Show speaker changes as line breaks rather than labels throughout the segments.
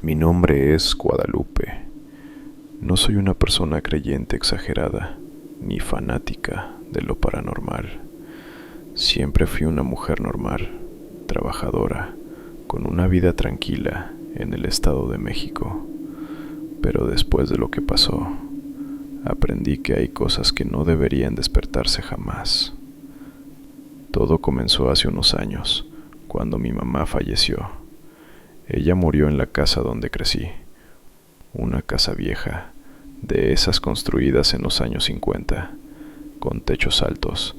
Mi nombre es Guadalupe. No soy una persona creyente exagerada, ni fanática de lo paranormal. Siempre fui una mujer normal, trabajadora, con una vida tranquila en el Estado de México. Pero después de lo que pasó, aprendí que hay cosas que no deberían despertarse jamás. Todo comenzó hace unos años, cuando mi mamá falleció. Ella murió en la casa donde crecí, una casa vieja, de esas construidas en los años 50, con techos altos,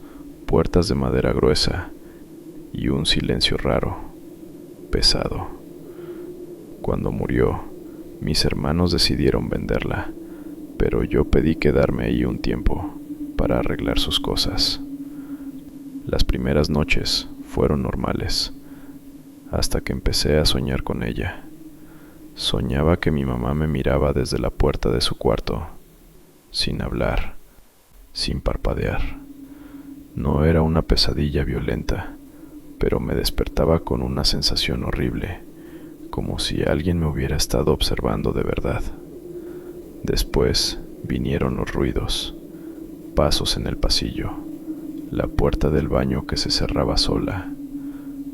puertas de madera gruesa y un silencio raro, pesado. Cuando murió, mis hermanos decidieron venderla, pero yo pedí quedarme ahí un tiempo para arreglar sus cosas. Las primeras noches fueron normales, hasta que empecé a soñar con ella. Soñaba que mi mamá me miraba desde la puerta de su cuarto, sin hablar, sin parpadear. No era una pesadilla violenta, pero me despertaba con una sensación horrible, como si alguien me hubiera estado observando de verdad. Después vinieron los ruidos, pasos en el pasillo, la puerta del baño que se cerraba sola,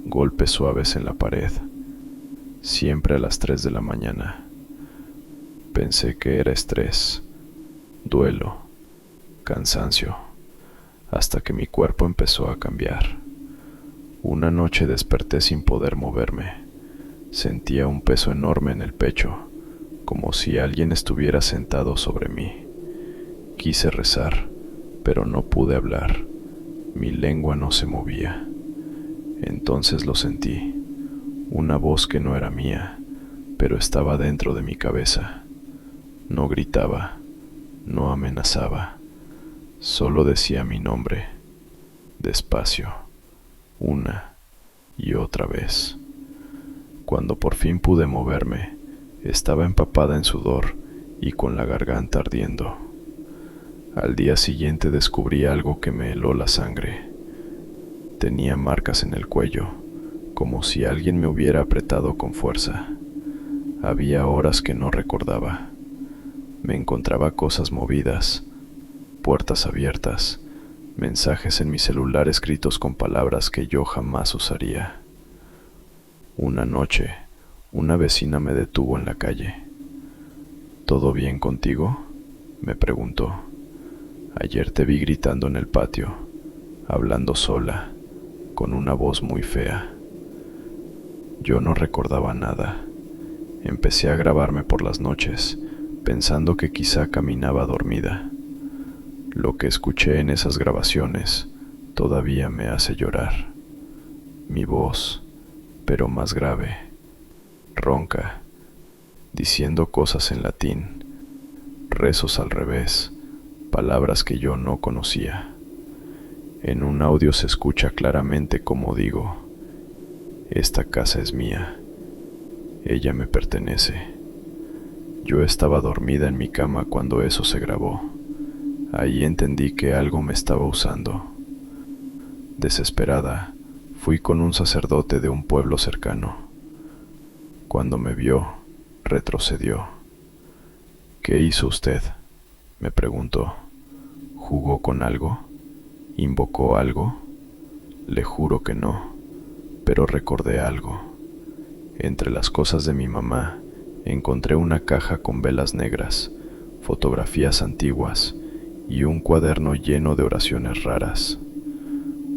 golpes suaves en la pared, siempre a las 3 de la mañana. Pensé que era estrés, duelo, cansancio, hasta que mi cuerpo empezó a cambiar. Una noche desperté sin poder moverme. Sentía un peso enorme en el pecho, como si alguien estuviera sentado sobre mí. Quise rezar, pero no pude hablar. Mi lengua no se movía. Entonces lo sentí, una voz que no era mía, pero estaba dentro de mi cabeza. No gritaba, no amenazaba, solo decía mi nombre, despacio, una y otra vez. Cuando por fin pude moverme, estaba empapada en sudor y con la garganta ardiendo. Al día siguiente descubrí algo que me heló la sangre. Tenía marcas en el cuello, como si alguien me hubiera apretado con fuerza. Había horas que no recordaba. Me encontraba cosas movidas, puertas abiertas, mensajes en mi celular escritos con palabras que yo jamás usaría. Una noche, una vecina me detuvo en la calle. ¿Todo bien contigo?, me preguntó. Ayer te vi gritando en el patio, hablando sola, con una voz muy fea. Yo no recordaba nada. Empecé a grabarme por las noches, pensando que quizá caminaba dormida. Lo que escuché en esas grabaciones todavía me hace llorar. Mi voz, pero más grave, ronca, diciendo cosas en latín, rezos al revés, palabras que yo no conocía. En un audio se escucha claramente como digo: esta casa es mía, ella me pertenece. Yo estaba dormida en mi cama cuando eso se grabó. Ahí entendí que algo me estaba usando. Desesperada, fui con un sacerdote de un pueblo cercano. Cuando me vio, retrocedió. ¿Qué hizo usted?, me preguntó. ¿Jugó con algo? ¿Invocó algo? Le juro que no, pero recordé algo. Entre las cosas de mi mamá, encontré una caja con velas negras, fotografías antiguas y un cuaderno lleno de oraciones raras.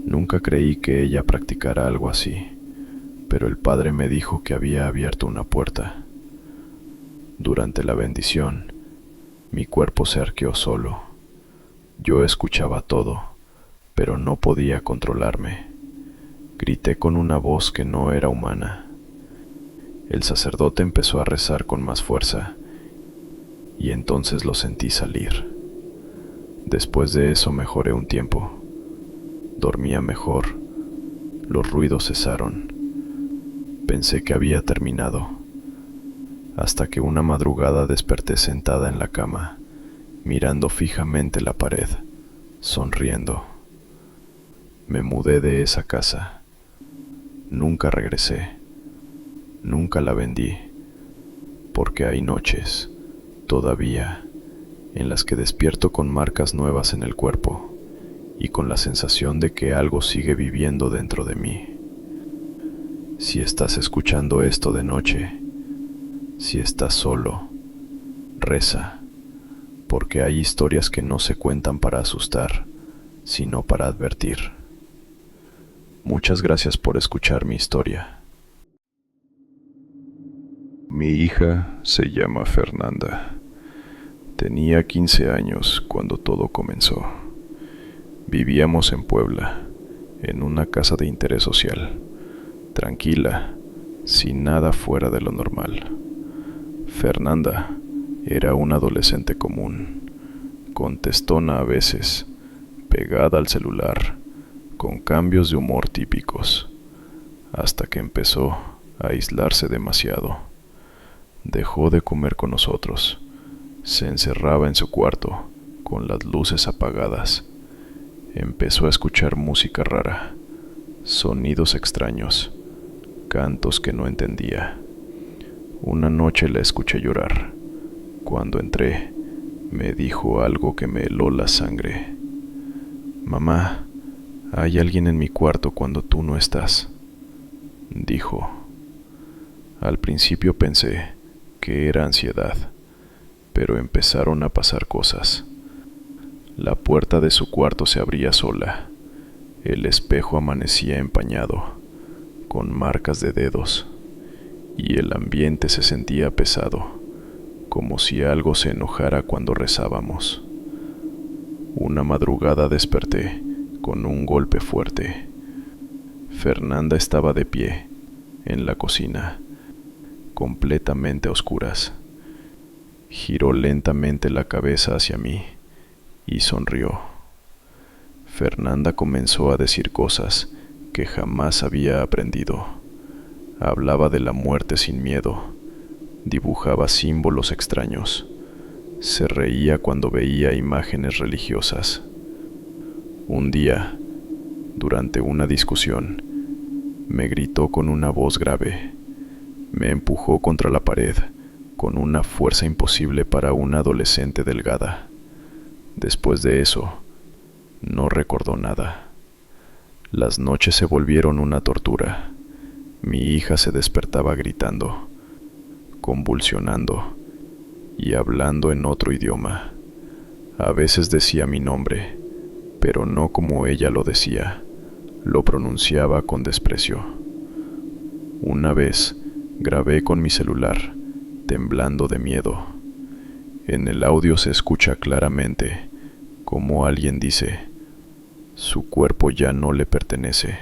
Nunca creí que ella practicara algo así, pero el padre me dijo que había abierto una puerta. Durante la bendición, mi cuerpo se arqueó solo. Yo escuchaba todo, pero no podía controlarme. Grité con una voz que no era humana. El sacerdote empezó a rezar con más fuerza, y entonces lo sentí salir. Después de eso mejoré un tiempo. Dormía mejor. Los ruidos cesaron. Pensé que había terminado, hasta que una madrugada desperté sentada en la cama, mirando fijamente la pared, sonriendo. Me mudé de esa casa. Nunca regresé. Nunca la vendí. porque hay noches, todavía, en las que despierto con marcas nuevas en el cuerpo y con la sensación de que algo sigue viviendo dentro de mí. Si estás escuchando esto de noche, si estás solo, reza, porque hay historias que no se cuentan para asustar, sino para advertir. Muchas gracias por escuchar mi historia. Mi hija se llama Fernanda. Tenía 15 años cuando todo comenzó. Vivíamos en Puebla, en una casa de interés social, tranquila, sin nada fuera de lo normal. Fernanda era una adolescente común, contestona a veces, pegada al celular, con cambios de humor típicos, hasta que empezó a aislarse demasiado. Dejó de comer con nosotros, se encerraba en su cuarto, con las luces apagadas. Empezó a escuchar música rara, sonidos extraños, cantos que no entendía. Una noche la escuché llorar. Cuando entré, me dijo algo que me heló la sangre. «Mamá, hay alguien en mi cuarto cuando tú no estás», dijo. Al principio pensé que era ansiedad, pero empezaron a pasar cosas. La puerta de su cuarto se abría sola. El espejo amanecía empañado, con marcas de dedos, y el ambiente se sentía pesado, como si algo se enojara cuando rezábamos. Una madrugada desperté con un golpe fuerte. Fernanda estaba de pie, en la cocina, completamente a oscuras. Giró lentamente la cabeza hacia mí y sonrió. Fernanda comenzó a decir cosas que jamás había aprendido. Hablaba de la muerte sin miedo, dibujaba símbolos extraños, se reía cuando veía imágenes religiosas. Un día, durante una discusión, me gritó con una voz grave. Me empujó contra la pared con una fuerza imposible para una adolescente delgada. Después de eso, no recordó nada. Las noches se volvieron una tortura. Mi hija se despertaba gritando, convulsionando y hablando en otro idioma. A veces decía mi nombre, pero no como ella lo decía. Lo pronunciaba con desprecio. Una vez grabé con mi celular, temblando de miedo. En el audio se escucha claramente como alguien dice: «Su cuerpo ya no le pertenece».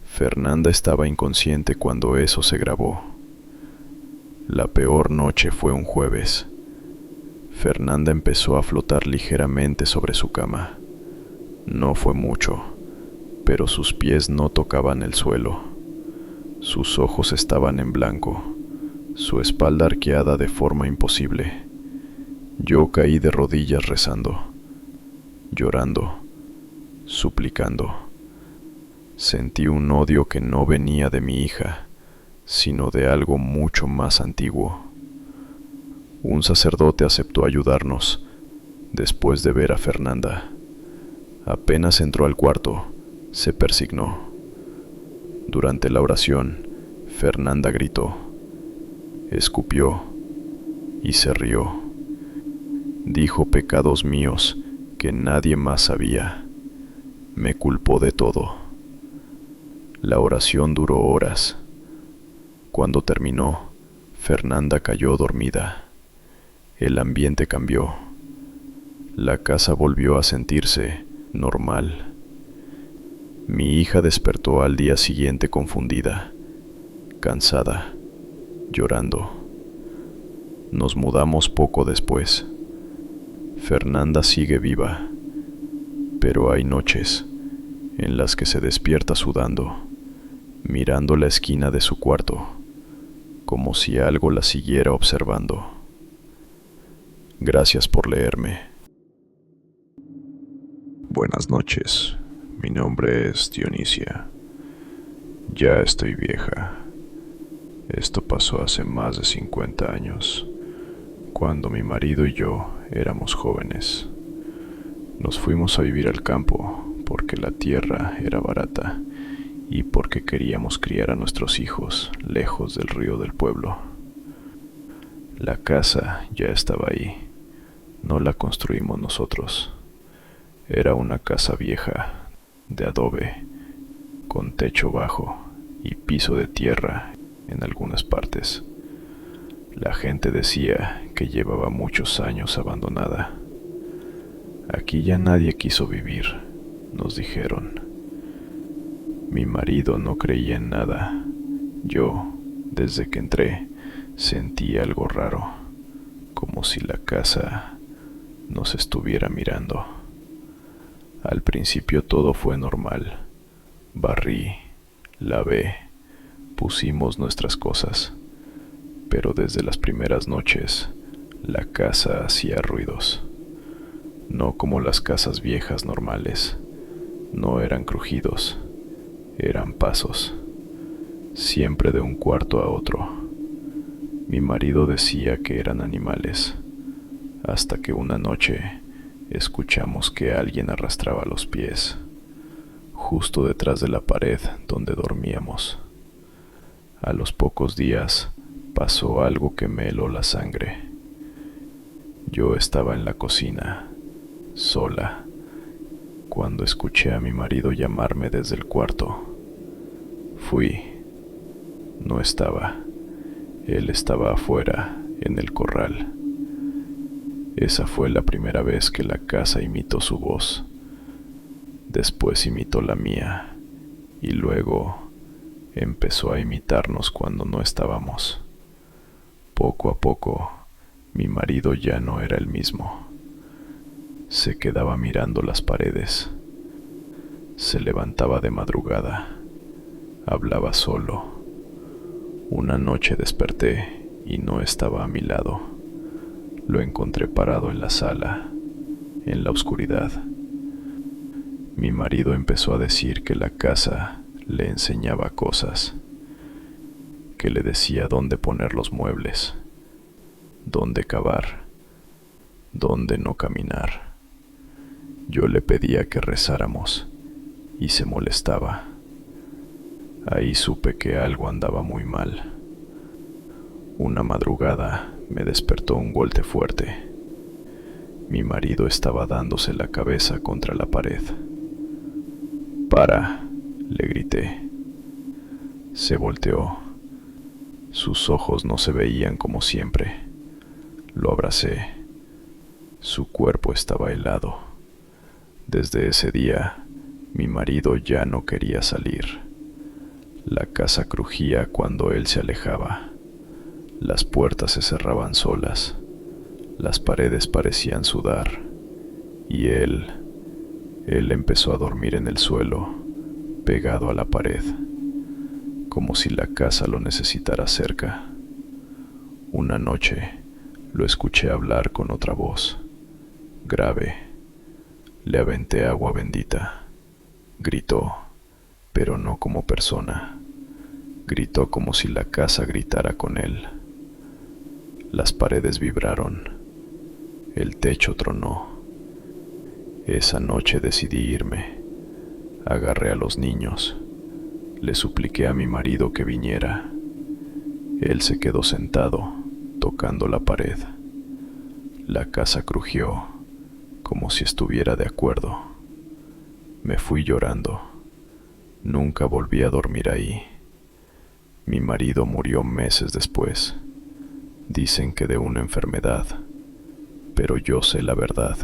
Fernanda estaba inconsciente cuando eso se grabó. La peor noche fue un jueves. Fernanda empezó a flotar ligeramente sobre su cama. No fue mucho, pero sus pies no tocaban el suelo. Sus ojos estaban en blanco, su espalda arqueada de forma imposible. Yo caí de rodillas rezando, llorando, suplicando. Sentí un odio que no venía de mi hija, sino de algo mucho más antiguo. Un sacerdote aceptó ayudarnos después de ver a Fernanda. Apenas entró al cuarto, se persignó. Durante la oración, Fernanda gritó, escupió y se rió. Dijo pecados míos que nadie más sabía. Me culpó de todo. La oración duró horas. Cuando terminó, Fernanda cayó dormida. El ambiente cambió. La casa volvió a sentirse normal. Mi hija despertó al día siguiente confundida, cansada, llorando. Nos mudamos poco después. Fernanda sigue viva, pero hay noches en las que se despierta sudando, mirando la esquina de su cuarto, como si algo la siguiera observando. Gracias por leerme. Buenas noches, mi nombre es Dionisia. Ya estoy vieja. Esto pasó hace más de 50 años, cuando mi marido y yo éramos jóvenes. Nos fuimos a vivir al campo porque la tierra era barata y porque queríamos criar a nuestros hijos lejos del río del pueblo. La casa ya estaba ahí, no la construimos nosotros. Era una casa vieja, de adobe, con techo bajo y piso de tierra en algunas partes. La gente decía que llevaba muchos años abandonada. Aquí ya nadie quiso vivir, nos dijeron. Mi marido no creía en nada. Yo, desde que entré, sentí algo raro, como si la casa nos estuviera mirando. Al principio todo fue normal. Barrí, lavé, pusimos nuestras cosas, pero desde las primeras noches la casa hacía ruidos. No como las casas viejas normales, no eran crujidos, eran pasos, siempre de un cuarto a otro. Mi marido decía que eran animales, hasta que una noche escuchamos que alguien arrastraba los pies, justo detrás de la pared donde dormíamos. A los pocos días pasó algo que me heló la sangre. Yo estaba en la cocina, sola, cuando escuché a mi marido llamarme desde el cuarto. Fui. No estaba. Él estaba afuera, en el corral. Esa fue la primera vez que la casa imitó su voz. Después imitó la mía, y luego empezó a imitarnos cuando no estábamos. Poco a poco, mi marido ya no era el mismo. Se quedaba mirando las paredes. Se levantaba de madrugada. Hablaba solo. Una noche desperté y no estaba a mi lado. Lo encontré parado en la sala, en la oscuridad. Mi marido empezó a decir que la casa le enseñaba cosas, que le decía dónde poner los muebles, dónde cavar, dónde no caminar. Yo le pedía que rezáramos y se molestaba. Ahí supe que algo andaba muy mal. Una madrugada me despertó un golpe fuerte. Mi marido estaba dándose la cabeza contra la pared. «¡Para!», le grité. Se volteó. Sus ojos no se veían como siempre. Lo abracé. Su cuerpo estaba helado. Desde ese día, mi marido ya no quería salir. La casa crujía cuando él se alejaba. Las puertas se cerraban solas. Las paredes parecían sudar. Y él empezó a dormir en el suelo, pegado a la pared, como si la casa lo necesitara cerca. Una noche lo escuché hablar con otra voz, grave. Le aventé agua bendita. Gritó, pero no como persona. Gritó como si la casa gritara con él. Las paredes vibraron. El techo tronó. Esa noche decidí irme. Agarré a los niños. Le supliqué a mi marido que viniera. Él se quedó sentado, tocando la pared. La casa crujió, como si estuviera de acuerdo. Me fui llorando. Nunca volví a dormir ahí. Mi marido murió meses después. Dicen que de una enfermedad, pero yo sé la verdad.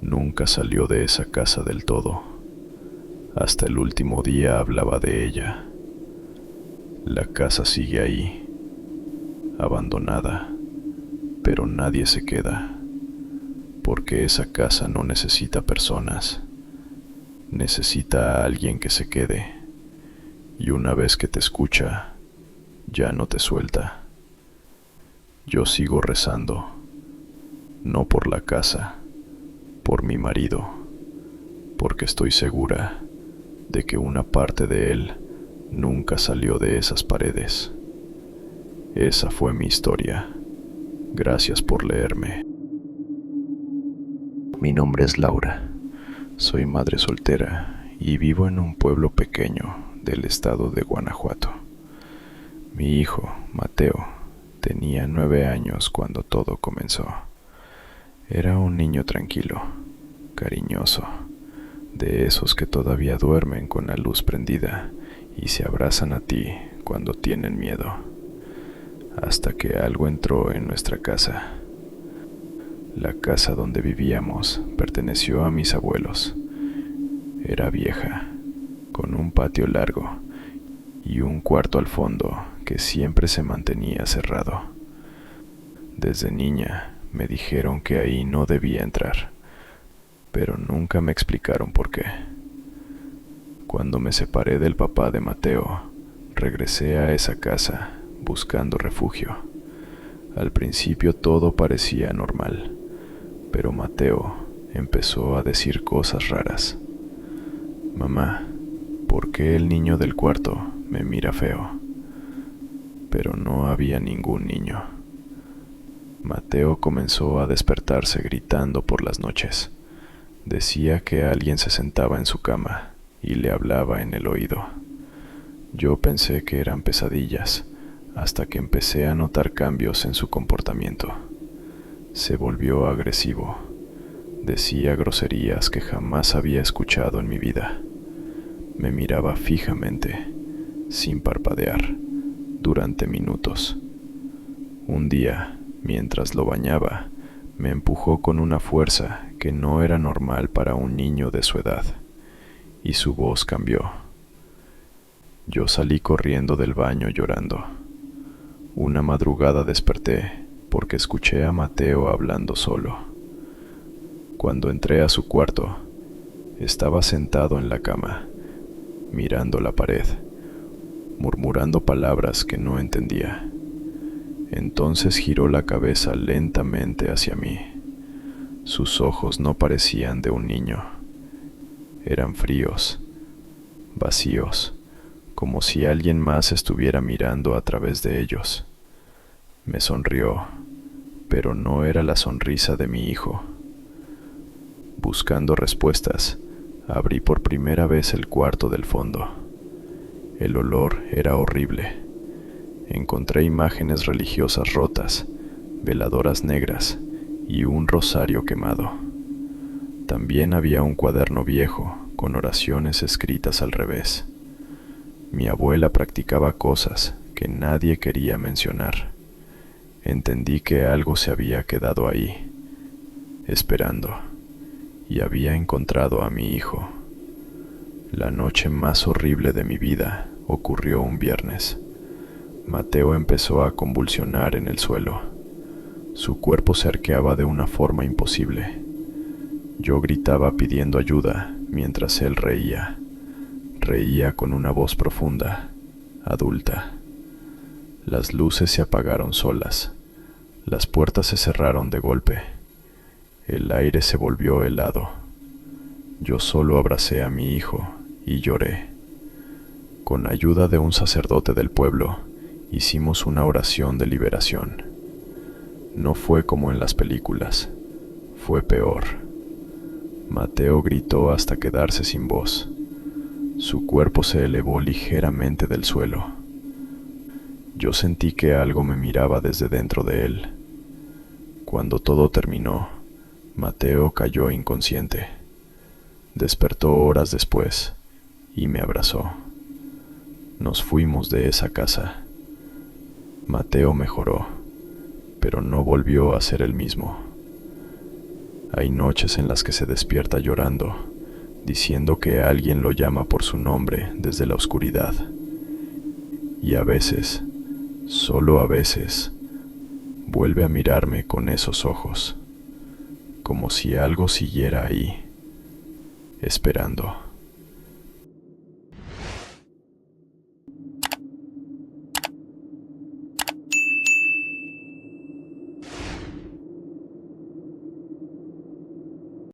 Nunca salió de esa casa del todo. Hasta el último día hablaba de ella. La casa sigue ahí, abandonada, pero nadie se queda, porque esa casa no necesita personas. Necesita a alguien que se quede, y una vez que te escucha, ya no te suelta. Yo sigo rezando, no por la casa, por mi marido, porque estoy segura de que una parte de él nunca salió de esas paredes. Esa fue mi historia. Gracias por leerme. Mi nombre es Laura. Soy madre soltera y vivo en un pueblo pequeño del estado de Guanajuato. Mi hijo, Mateo, tenía 9 años cuando todo comenzó. Era un niño tranquilo, cariñoso, de esos que todavía duermen con la luz prendida y se abrazan a ti cuando tienen miedo. Hasta que algo entró en nuestra casa. La casa donde vivíamos perteneció a mis abuelos. Era vieja, con un patio largo y un cuarto al fondo que siempre se mantenía cerrado. Desde niña me dijeron que ahí no debía entrar, pero nunca me explicaron por qué. Cuando me separé del papá de Mateo, regresé a esa casa buscando refugio. Al principio todo parecía normal, pero Mateo empezó a decir cosas raras. Mamá, ¿por qué el niño del cuarto me mira feo? Pero no había ningún niño. Mateo comenzó a despertarse gritando por las noches. Decía que alguien se sentaba en su cama y le hablaba en el oído. Yo pensé que eran pesadillas, hasta que empecé a notar cambios en su comportamiento. Se volvió agresivo. Decía groserías que jamás había escuchado en mi vida. Me miraba fijamente, sin parpadear, durante minutos. Un día, mientras lo bañaba, me empujó con una fuerza que no era normal para un niño de su edad, y su voz cambió. Yo salí corriendo del baño llorando. Una madrugada desperté porque escuché a Mateo hablando solo. Cuando entré a su cuarto, estaba sentado en la cama, mirando la pared, murmurando palabras que no entendía. Entonces giró la cabeza lentamente hacia mí. Sus ojos no parecían de un niño. Eran fríos, vacíos, como si alguien más estuviera mirando a través de ellos. Me sonrió, pero no era la sonrisa de mi hijo. Buscando respuestas, abrí por primera vez el cuarto del fondo. El olor era horrible. Encontré imágenes religiosas rotas, veladoras negras y un rosario quemado. También había un cuaderno viejo con oraciones escritas al revés. Mi abuela practicaba cosas que nadie quería mencionar. Entendí que algo se había quedado ahí, esperando, y había encontrado a mi hijo. La noche más horrible de mi vida ocurrió un viernes. Mateo empezó a convulsionar en el suelo. Su cuerpo se arqueaba de una forma imposible. Yo gritaba pidiendo ayuda mientras él reía. Reía con una voz profunda, adulta. Las luces se apagaron solas. Las puertas se cerraron de golpe. El aire se volvió helado. Yo solo abracé a mi hijo y lloré. Con ayuda de un sacerdote del pueblo, hicimos una oración de liberación. No fue como en las películas, fue peor. Mateo gritó hasta quedarse sin voz. Su cuerpo se elevó ligeramente del suelo. Yo sentí que algo me miraba desde dentro de él. Cuando todo terminó, Mateo cayó inconsciente. Despertó horas después y me abrazó. Nos fuimos de esa casa. Mateo mejoró, pero no volvió a ser el mismo. Hay noches en las que se despierta llorando, diciendo que alguien lo llama por su nombre desde la oscuridad. Y a veces, solo a veces, vuelve a mirarme con esos ojos, como si algo siguiera ahí, esperando.